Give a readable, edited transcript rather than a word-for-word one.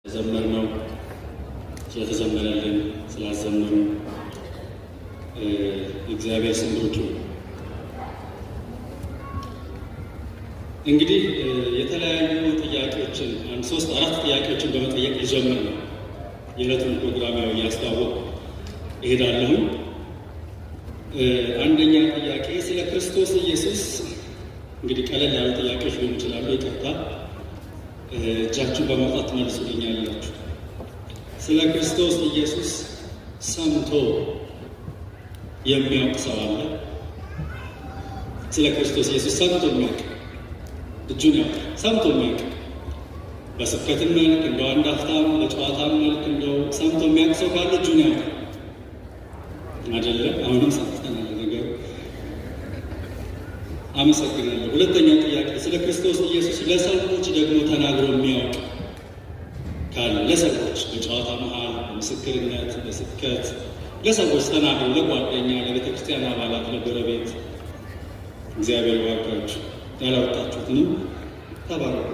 ዘመርነው ስለተዘመረልን ስላዘመሩ እግዚአብሔር ስም ብሩክ ይሁን። እንግዲህ የተለያዩ ጥያቄዎችን አንድ 3-4 ጥያቄዎችን በመጠየቅ ልጀምር ነው። የዕለቱን ፕሮግራም ያው እያስተዋወቅኩ እሄዳለሁ። አንደኛ ጥያቄ ስለ ክርስቶስ ኢየሱስ እንግዲህ ቀለል ያሉ ጥያቄዎች ሊሆኑ ይችላሉ። ይቅርታ እጃችሁን በማውጣት ትመልሱልኛላችሁ። ስለ ክርስቶስ ኢየሱስ ሰምቶ የሚያውቅ ሰው አለ? ስለ ክርስቶስ ኢየሱስ ሰምቶ የሚያውቅ እጁን ያውቅ። ሰምቶ የሚያውቅ በስብከትም መልክ እንደው አንድ አፍታም ለጨዋታም መልክ እንደው ሰምቶ የሚያውቅ ሰው ካለ እጁን ያውቅ። አይደለም? አሁንም ሰምተናል ነገሩ። አመሰግናለሁ። ሁለተኛው ጥያቄ ስለ ክርስቶስ ኢየሱስ ለሰዎች ደግሞ ተናግሮ የሚያውቅ ካለ ለሰዎች በጨዋታ መሃል፣ በምስክርነት፣ በስብከት ለሰዎች ተናግሮ ለጓደኛ፣ ለቤተክርስቲያን አባላት፣ ለጎረቤት እግዚአብሔር ይባርካችሁ። ያላወጣችሁትንም ተባረኩ።